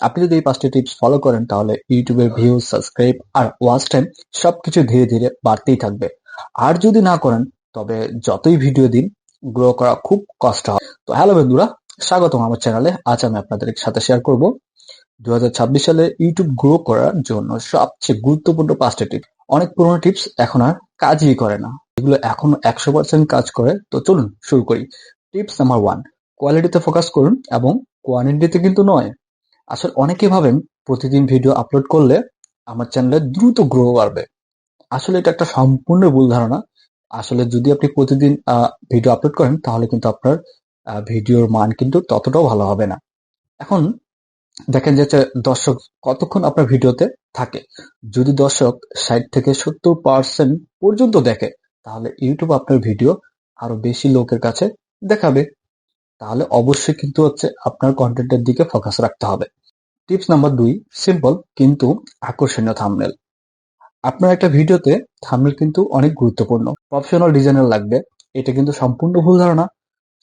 আপনি যদি এই 5টি টিপস ফলো করেন তাহলে ইউটিউবের ভিউ, সাবস্ক্রাইব আর ওয়াচ টাইম সবকিছু ধীরে ধীরে বাড়তেই থাকবে। আর যদি না করেন তবে যতই ভিডিও দিন গ্রো করা খুব কষ্ট হয়। তো হ্যালো বন্ধুরা, স্বাগতম আমার চ্যানেলে। আজ আমি আপনাদের সাথে শেয়ার করব 2026 সালে ইউটিউব গ্রো করার জন্য সবচেয়ে গুরুত্বপূর্ণ 5টি টিপস। অনেক পুরোনো টিপস এখন আর কাজই করে না, এগুলো এখন 100% কাজ করে। তো চলুন শুরু করি। টিপস নাম্বার 1, কোয়ালিটিতে ফোকাস করুন এবং কোয়ান্টিটিতে কিন্তু নয়। আসলে অনেকে ভাবেন প্রতিদিন ভিডিও আপলোড করলে আমার চ্যানেলে দ্রুত গ্রো বাড়বে। আসলে এটা একটা সম্পূর্ণ ভুল ধারণা। আসলে যদি আপনি প্রতিদিন ভিডিও আপলোড করেন তাহলে কিন্তু আপনার ভিডিওর মান কিন্তু ততটাও ভালো হবে না। এখন দেখেন যে দর্শক কতক্ষণ আপনার ভিডিওতে থাকে। যদি দর্শক 60 থেকে 70% পর্যন্ত দেখে তাহলে ইউটিউব আপনার ভিডিও আরো বেশি লোকের কাছে দেখাবে। তাহলে অবশ্যই কিন্তু আপনার কন্টেন্টের দিকে ফোকাস রাখতে হবে। টিপস নাম্বার 2, সিম্পল কিন্তু আকর্ষণীয় থাম্বনেল। আপনার একটা ভিডিওতে থাম্বনেল কিন্তু অনেক গুরুত্বপূর্ণ। প্রফেশনাল ডিজাইনার লাগবে, এটা কিন্তু সম্পূর্ণ ভুল ধারণা।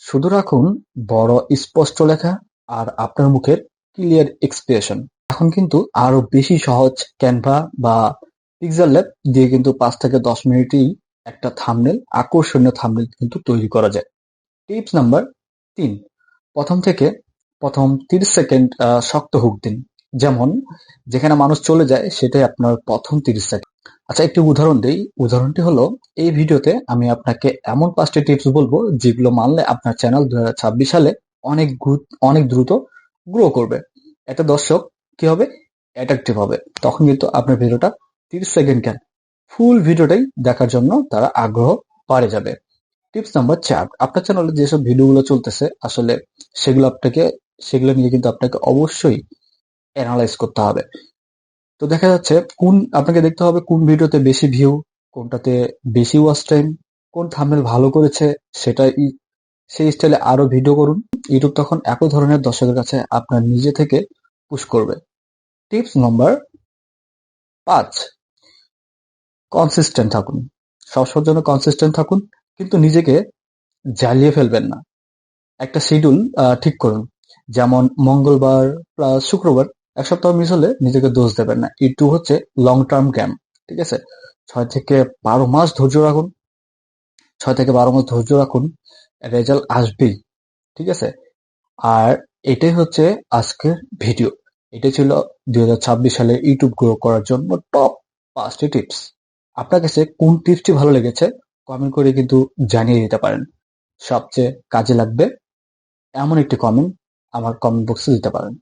শুধু রাখুন বড় স্পষ্ট লেখা আর আপনার মুখের ক্লিয়ার এক্সপ্রেশন। এখন কিন্তু আরো বেশি সহজ, ক্যানভা বা পিক্সেল ল্যাব দিয়ে কিন্তু 5 থেকে 10 মিনিটেই একটা থাম্বনেল, আকর্ষণীয় থাম্বনেল কিন্তু তৈরি করা যায়। টিপস নাম্বার 3, প্রথম 30 সেকেন্ড শক্ত হুক দিন। যেমন যেখানে মানুষ চলে যায় সেটাই আপনার প্রথম 30 সেকেন্ড। আচ্ছা, একটি উদাহরণ দেই। উদাহরণটি হলো, এই ভিডিওতে আমি আপনাকে এমন 5টি টিপস বলবো যেগুলো মানলে আপনার চ্যানেল 2026 সালে অনেক দ্রুত গ্রো করবে। একটা দর্শক কি হবে, অ্যাট্রাকটিভ হবে। তখন কিন্তু আপনার ভিডিওটা 30 সেকেন্ড কেন, ফুল ভিডিওটাই দেখার জন্য তারা আগ্রহ বাড়ে যাবে। টিপস নাম্বার 4, আপনার চ্যানেলে যেসব ভিডিওগুলো চলতেছে আসলে সেগুলো নিয়ে কিন্তু আপনাকে অবশ্যই অ্যানালাইজ করতে হবে। তো দেখা যাচ্ছে আপনাকে দেখতে হবে কোন ভিডিওতে বেশি ভিউ, কোনটাতে বেশি ওয়াচ টাইম, কোন থাম্বনেল ভালো করেছে সেই স্টাইলে আরো ভিডিও করুন। ইউটিউব তখন একই ধরনের দর্শকের কাছে আপনার নিজে থেকে পুশ করবে। টিপস নাম্বার 5, কনসিস্টেন্ট থাকুন। সবসময়ের জন্য কনসিস্টেন্ট থাকুন, কিন্তু নিজেকে জ্বালিয়ে ফেলবেন না। একটা শিডিউল ঠিক করুন, যেমন মঙ্গলবার প্লাস শুক্রবার। এক সপ্তাহ মিস হলে নিজেকে দোষ দেবেন না। ইউটিউব হচ্ছে লং টার্ম গেম, ঠিক আছে? 6 থেকে 12 মাস ধৈর্য রাখুন। 6 থেকে 12 মাস ধৈর্য রাখুন, রেজাল্ট আসবেই, ঠিক আছে? আর এটাই হচ্ছে আজকের ভিডিও। এটা ছিল 2026 সালে ইউটিউব গ্রো করার জন্য টপ 5টি টিপস। আপনার কাছে কোন টিপসটি ভালো লেগেছে কমেন্ট করে কিন্তু জানিয়ে দিতে পারেন। সবচেয়ে কাজে লাগবে এমন একটি কমেন্ট আমার কমেন্ট বক্সে দিতে পারেন।